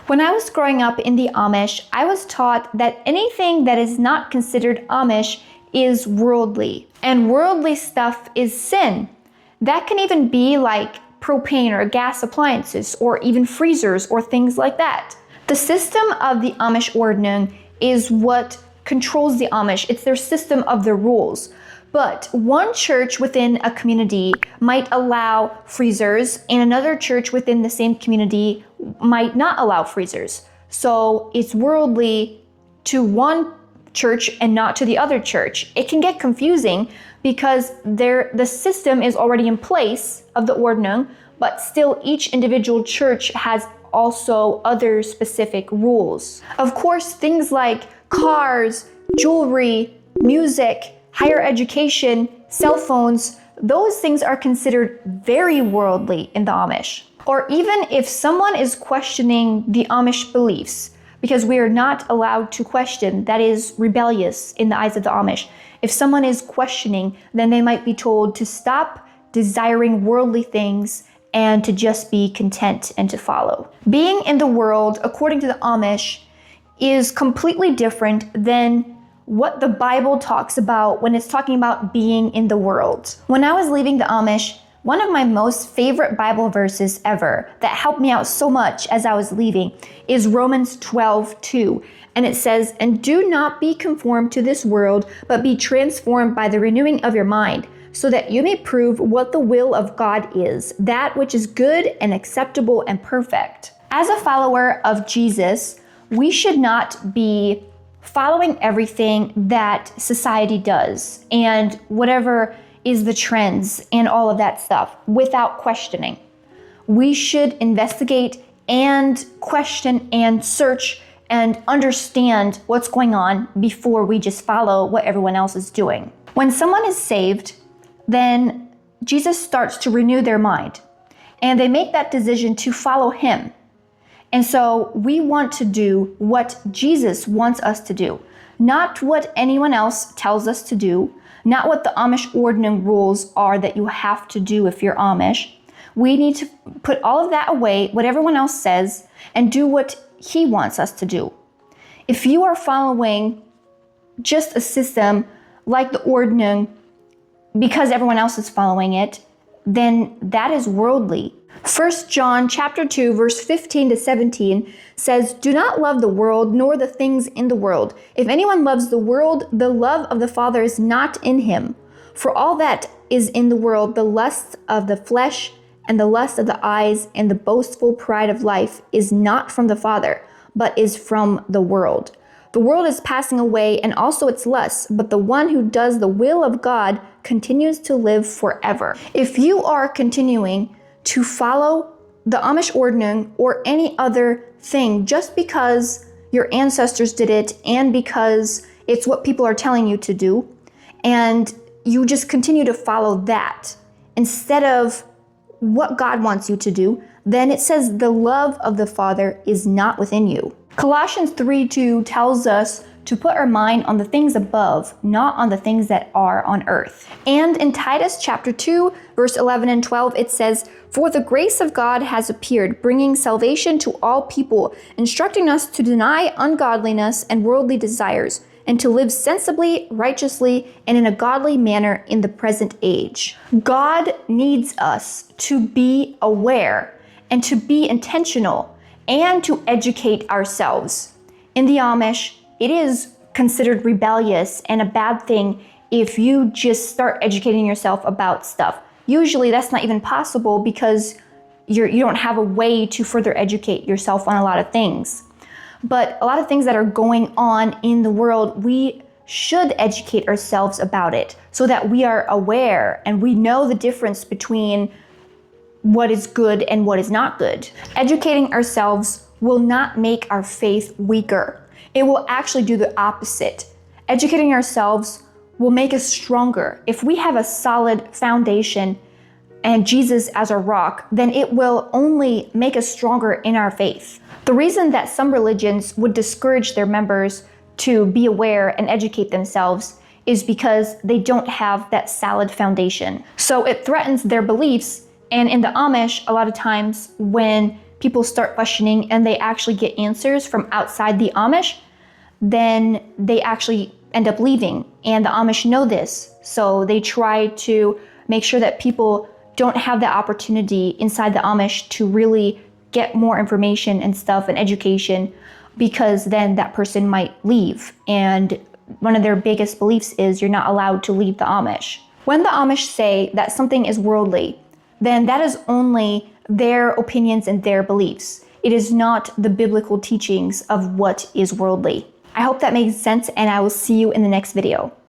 When I was growing up in the Amish, I was taught that anything that is not considered Amish is worldly. And worldly stuff is sin. That can even be like propane or gas appliances, or even freezers or things like that. The system of the Amish Ordnung is what controls the Amish. It's their system of their rules. But one church within a community might allow freezers, and another church within the same community might not allow freezers. So it's worldly to one church and not to the other church. It can get confusing because the system is already in place of the Ordnung, but still each individual church has also other specific rules. Of course, things like cars, jewelry, music, higher education, cell phones, those things are considered very worldly in the Amish. Or even if someone is questioning the Amish beliefs, because we are not allowed to question, that is rebellious in the eyes of the Amish. If someone is questioning, then they might be told to stop desiring worldly things and to just be content and to follow. Being in the world, according to the Amish, is completely different than what the Bible talks about when it's talking about being in the world. When I was leaving the Amish, one of my most favorite Bible verses ever that helped me out so much as I was leaving is Romans 12:2. And it says, "And do not be conformed to this world, but be transformed by the renewing of your mind, so that you may prove what the will of God is, that which is good and acceptable and perfect." As a follower of Jesus, we should not be following everything that society does and whatever is the trends and all of that stuff without questioning. We should investigate and question and search and understand what's going on before we just follow what everyone else is doing. When someone is saved, then Jesus starts to renew their mind and they make that decision to follow him. And so we want to do what Jesus wants us to do, not what anyone else tells us to do, not what the Amish Ordnung rules are that you have to do if you're Amish. We need to put all of that away, what everyone else says, and do what he wants us to do. If you are following just a system like the Ordnung because everyone else is following it, then that is worldly. 1 John chapter 2, verse 15 to 17 says, "Do not love the world nor the things in the world. If anyone loves the world, the love of the Father is not in him. For all that is in the world, the lust of the flesh and the lust of the eyes and the boastful pride of life is not from the Father, but is from the world. The world is passing away and also its lusts, but the one who does the will of God continues to live forever." If you are continuing to follow the Amish Ordnung or any other thing just because your ancestors did it and because it's what people are telling you to do, and you just continue to follow that instead of what God wants you to do, then it says the love of the Father is not within you. Colossians 3:2 tells us to put our mind on the things above, not on the things that are on earth. And in Titus chapter 2, verse 11 and 12, it says, "For the grace of God has appeared, bringing salvation to all people, instructing us to deny ungodliness and worldly desires, and to live sensibly, righteously, and in a godly manner in the present age." God needs us to be aware and to be intentional and to educate ourselves. In the Amish, it is considered rebellious and a bad thing if you just start educating yourself about stuff. Usually that's not even possible because you don't have a way to further educate yourself on a lot of things. But a lot of things that are going on in the world, we should educate ourselves about it so that we are aware and we know the difference between what is good and what is not good. Educating ourselves will not make our faith weaker. It will actually do the opposite. Educating ourselves will make us stronger. If we have a solid foundation and Jesus as our rock, then it will only make us stronger in our faith. The reason that some religions would discourage their members to be aware and educate themselves is because they don't have that solid foundation. So it threatens their beliefs. And in the Amish, a lot of times when people start questioning and they actually get answers from outside the Amish, then they actually end up leaving. And the Amish know this, so they try to make sure that people don't have the opportunity inside the Amish to really get more information and stuff and education, because then that person might leave. And one of their biggest beliefs is you're not allowed to leave the Amish. When the Amish say that something is worldly, then that is only their opinions and their beliefs. It is not the biblical teachings of what is worldly. I hope that makes sense, and I will see you in the next video.